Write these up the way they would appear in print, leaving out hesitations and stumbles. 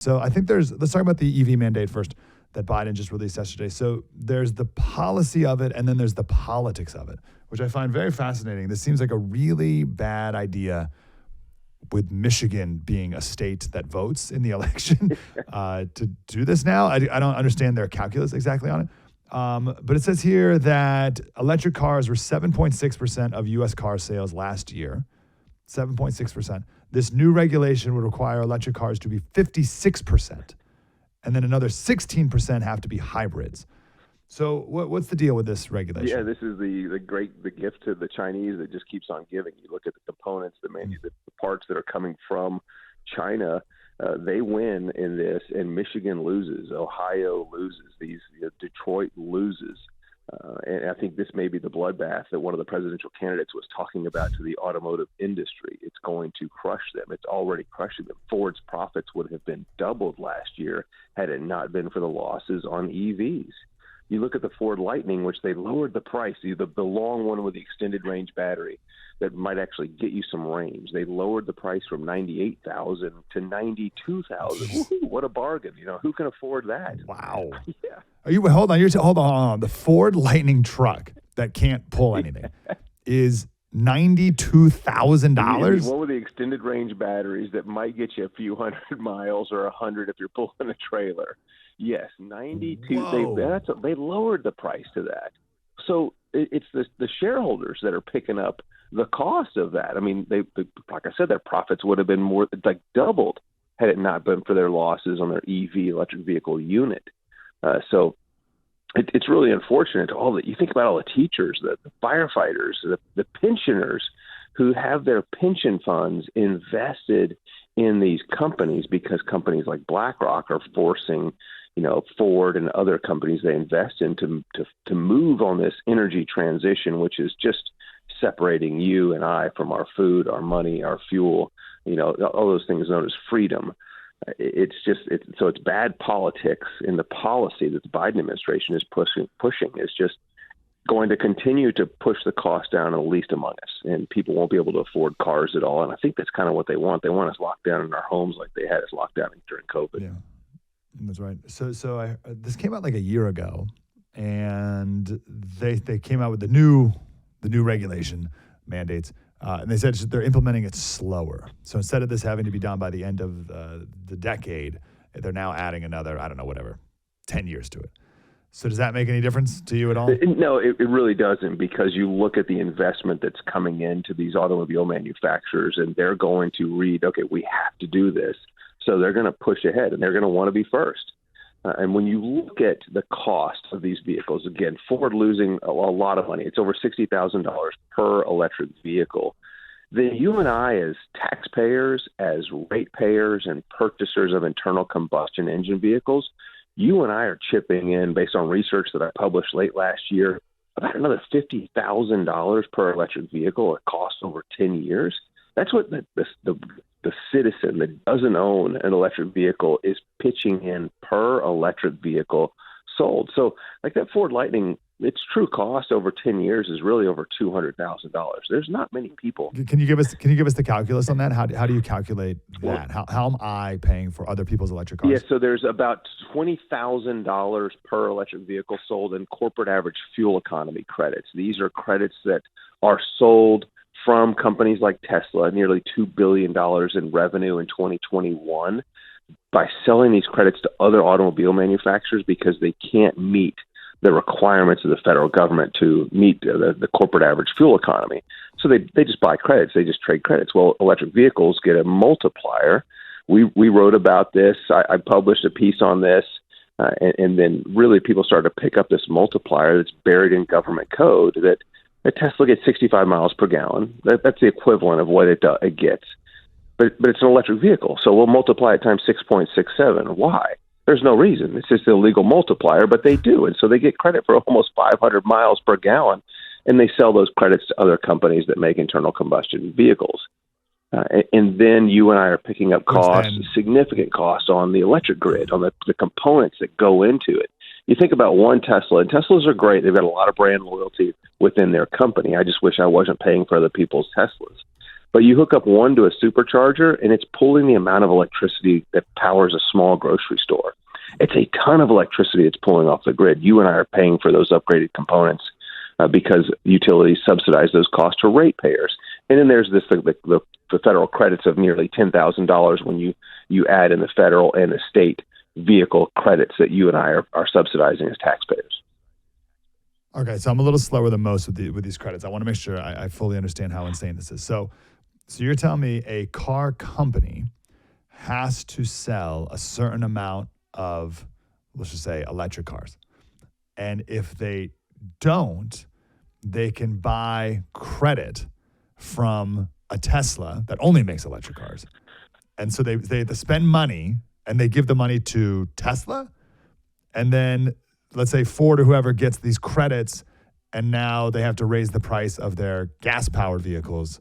So I think let's talk about the EV mandate first that Biden just released yesterday. So there's the policy of it, and then there's the politics of it, which I find very fascinating. This seems like a really bad idea with Michigan being a state that votes in the election to do this now. I don't understand their calculus exactly on it. But it says here that electric cars were 7.6% of U.S. car sales last year. 7.6%. This new regulation would require electric cars to be 56%, and then another 16% have to be hybrids. So what's the deal with this regulation? Yeah, this is the gift to the Chinese that just keeps on giving. You look at the components, the parts that are coming from China. They win in this, and Michigan loses. Ohio loses. Detroit loses. And I think this may be the bloodbath that one of the presidential candidates was talking about to the automotive industry. It's going to crush them. It's already crushing them. Ford's profits would have been doubled last year had it not been for the losses on EVs. You look at the Ford Lightning, which they lowered the price, the long one with the extended range battery that might actually get you some range. They lowered the price from $98,000 to $92,000. What a bargain! Who can afford that? Wow. Yeah. Hold on. The Ford Lightning truck that can't pull anything is $92,000. One with the extended range batteries that might get you a few hundred miles or 100 if you're pulling a trailer. Yes, 92. They lowered the price to that. So it's the shareholders that are picking up the cost of that. I mean, they like I said, their profits would have been more like doubled had it not been for their losses on their EV electric vehicle unit. So it's really unfortunate. You think about all the teachers, the firefighters, the pensioners who have their pension funds invested in these companies because companies like BlackRock are forcing Ford and other companies they invest in to move on this energy transition, which is just separating you and I from our food, our money, our fuel, all those things known as freedom. It's bad politics in the policy that the Biden administration is pushing is just going to continue to push the cost down on the least among us, and people won't be able to afford cars at all. And I think that's kind of what they want. They want us locked down in our homes like they had us locked down during COVID. Yeah. That's right. So this came out like a year ago, and they came out with the new regulation mandates, and they said they're implementing it slower. So instead of this having to be done by the end of the decade, they're now adding another 10 years to it. So does that make any difference to you at all? No, it really doesn't, because you look at the investment that's coming into these automobile manufacturers, and they're going to read, okay, we have to do this. So they're going to push ahead, and they're going to want to be first. And when you look at the cost of these vehicles, again, Ford losing a lot of money. It's over $60,000 per electric vehicle. Then you and I, as taxpayers, as ratepayers and purchasers of internal combustion engine vehicles, you and I are chipping in, based on research that I published late last year, about another $50,000 per electric vehicle at cost over 10 years. That's what the citizen that doesn't own an electric vehicle is pitching in per electric vehicle sold. So like that Ford Lightning, its true cost over 10 years is really over $200,000. There's not many people. Can you give us the calculus on that? How do you calculate that? How am I paying for other people's electric cars? Yeah, so there's about $20,000 per electric vehicle sold in corporate average fuel economy credits. These are credits that are sold from companies like Tesla, nearly $2 billion in revenue in 2021, by selling these credits to other automobile manufacturers because they can't meet the requirements of the federal government to meet the corporate average fuel economy. So they just buy credits. They just trade credits. Well, electric vehicles get a multiplier. We wrote about this. I published a piece on this. And then really people started to pick up this multiplier that's buried in government code that Tesla gets 65 miles per gallon. That's the equivalent of what it gets. But it's an electric vehicle, so we'll multiply it times 6.67. Why? There's no reason. It's just a legal multiplier, but they do. And so they get credit for almost 500 miles per gallon, and they sell those credits to other companies that make internal combustion vehicles. And then you and I are picking up significant costs on the electric grid, on the components that go into it. You think about one Tesla, and Teslas are great. They've got a lot of brand loyalty within their company. I just wish I wasn't paying for other people's Teslas. But you hook up one to a supercharger, and it's pulling the amount of electricity that powers a small grocery store. It's a ton of electricity it's pulling off the grid. You and I are paying for those upgraded components because utilities subsidize those costs to ratepayers. And then there's the federal credits of nearly $10,000 when you add in the federal and the state vehicle credits that you and I are subsidizing as taxpayers. Okay, so I'm a little slower than most with these credits. I want to make sure I fully understand how insane this is. So you're telling me a car company has to sell a certain amount of, let's just say, electric cars. And if they don't, they can buy credit from a Tesla that only makes electric cars. And so they have to spend money, and they give the money to Tesla. And then let's say Ford or whoever gets these credits, and now they have to raise the price of their gas-powered vehicles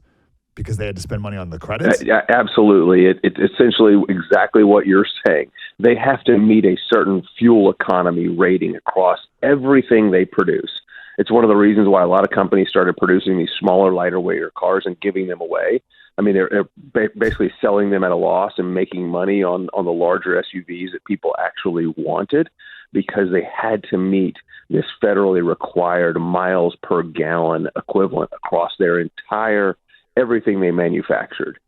because they had to spend money on the credits? Yeah, absolutely. It's essentially exactly what you're saying. They have to meet a certain fuel economy rating across everything they produce. It's one of the reasons why a lot of companies started producing these smaller, lighter weighter cars and giving them away. I mean, they're basically selling them at a loss and making money on the larger SUVs that people actually wanted because they had to meet this federally required miles per gallon equivalent across their entire everything they manufactured.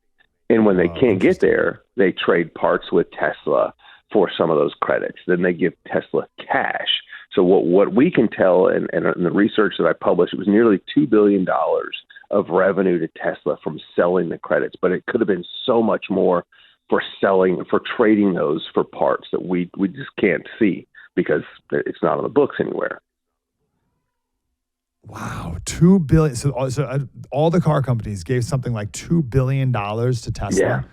And when they can't get there, they trade parts with Tesla for some of those credits. Then they give Tesla cash. So what we can tell, and in the research that I published, it was nearly $2 billion of revenue to Tesla from selling the credits. But it could have been so much more for trading those for parts that we just can't see because it's not on the books anywhere. Wow, $2 billion. So all the car companies gave something like $2 billion to Tesla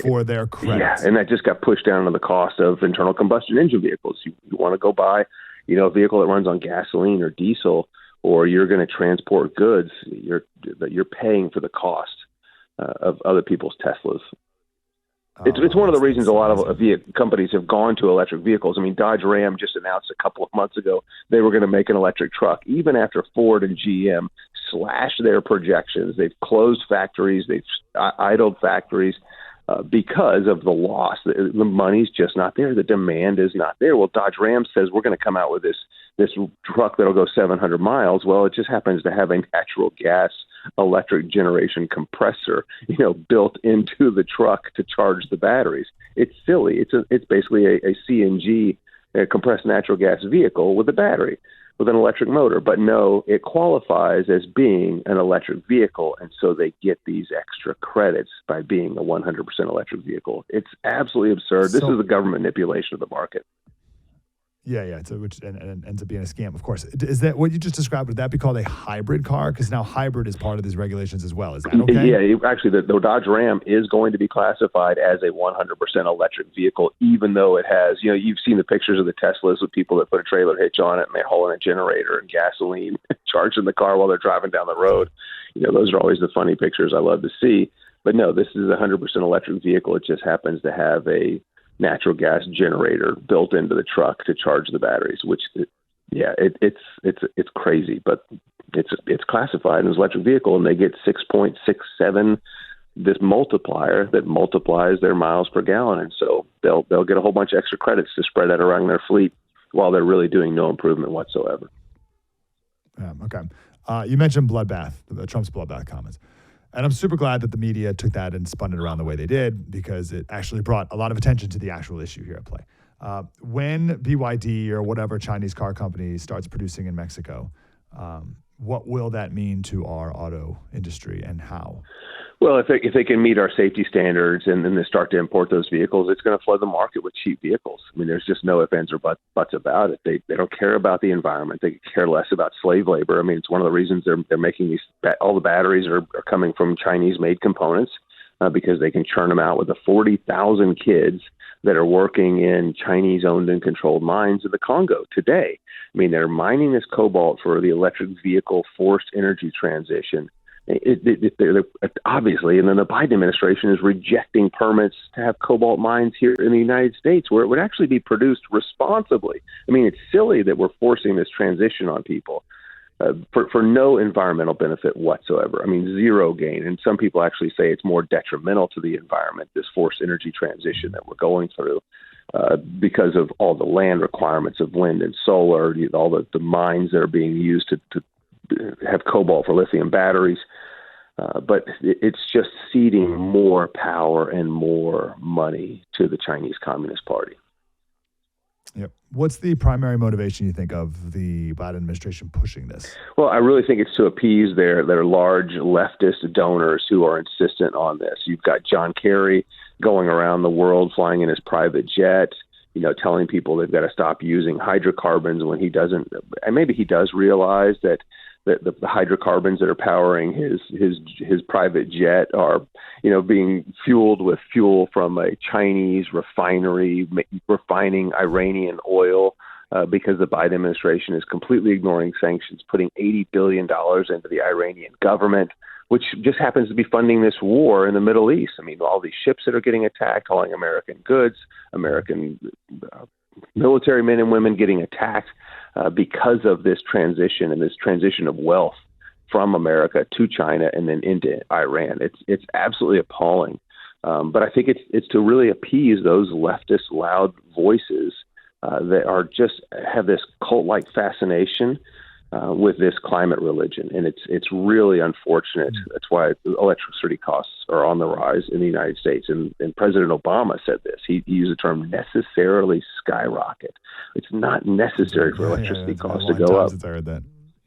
for their credits. Yeah, and that just got pushed down to the cost of internal combustion engine vehicles. You want to go buy, a vehicle that runs on gasoline or diesel, or you're going to transport goods. You're paying for the cost of other people's Teslas. It's one of the reasons a lot of companies have gone to electric vehicles. I mean, Dodge Ram just announced a couple of months ago they were going to make an electric truck, even after Ford and GM slashed their projections. They've closed factories. They've idled factories because of the loss. The money's just not there. The demand is not there. Well, Dodge Ram says we're going to come out with this truck that'll go 700 miles. Well, it just happens to have a natural gas electric generation compressor, built into the truck to charge the batteries. It's silly. It's basically a CNG, a compressed natural gas vehicle with a battery, with an electric motor. But no, it qualifies as being an electric vehicle, and so they get these extra credits by being a 100% electric vehicle. It's absolutely absurd. This is the government manipulation of the market. Yeah. So which and ends up being a scam, of course. Is that what you just described? Would that be called a hybrid car? Because now hybrid is part of these regulations as well. Is that okay? Yeah, actually, the Dodge Ram is going to be classified as a 100% electric vehicle, even though it has, you've seen the pictures of the Teslas with people that put a trailer hitch on it and they're hauling a generator and gasoline, charging the car while they're driving down the road. Those are always the funny pictures I love to see. But no, this is a 100% electric vehicle. It just happens to have a natural gas generator built into the truck to charge the batteries, which, it's crazy, but it's classified as electric vehicle, and they get 6.67, this multiplier that multiplies their miles per gallon, and so they'll get a whole bunch of extra credits to spread out around their fleet while they're really doing no improvement whatsoever. Okay. You mentioned bloodbath, Trump's bloodbath comments. And I'm super glad that the media took that and spun it around the way they did, because it actually brought a lot of attention to the actual issue here at play. When BYD or whatever Chinese car company starts producing in Mexico, what will that mean to our auto industry and how? Well, if they can meet our safety standards and then they start to import those vehicles, it's going to flood the market with cheap vehicles. I mean, there's just no ifs, ands, or buts about it. They don't care about the environment. They care less about slave labor. I mean, it's one of the reasons they're making these. All the batteries are coming from Chinese-made components because they can churn them out with the 40,000 kids that are working in Chinese-owned and controlled mines in the Congo today. I mean, they're mining this cobalt for the electric vehicle forced energy transition. They're obviously, and then the Biden administration is rejecting permits to have cobalt mines here in the United States where it would actually be produced responsibly. I mean, it's silly that we're forcing this transition on people. for no environmental benefit whatsoever. I mean, zero gain. And some people actually say it's more detrimental to the environment, this forced energy transition that we're going through, because of all the land requirements of wind and solar, all the mines that are being used to have cobalt for lithium batteries. But it's just ceding more power and more money to the Chinese Communist Party. Yep. What's the primary motivation, you think, of the Biden administration pushing this? Well, I really think it's to appease their large leftist donors who are insistent on this. You've got John Kerry going around the world flying in his private jet, telling people they've got to stop using hydrocarbons when he doesn't. And maybe he does realize that the hydrocarbons that are powering his private jet are, being fueled with fuel from a Chinese refinery refining Iranian oil, because the Biden administration is completely ignoring sanctions, putting $80 billion into the Iranian government, which just happens to be funding this war in the Middle East. I mean, all these ships that are getting attacked, hauling American goods, American military men and women getting attacked because of this transition and this transition of wealth from America to China and then into Iran. It's absolutely appalling. But I think it's to really appease those leftist loud voices that are just have this cult-like fascination with this climate religion, and it's really unfortunate. That's why electricity costs are on the rise in the United States. And President Obama said this. He used the term necessarily skyrocket. It's not necessary for electricity costs to go up. I heard that.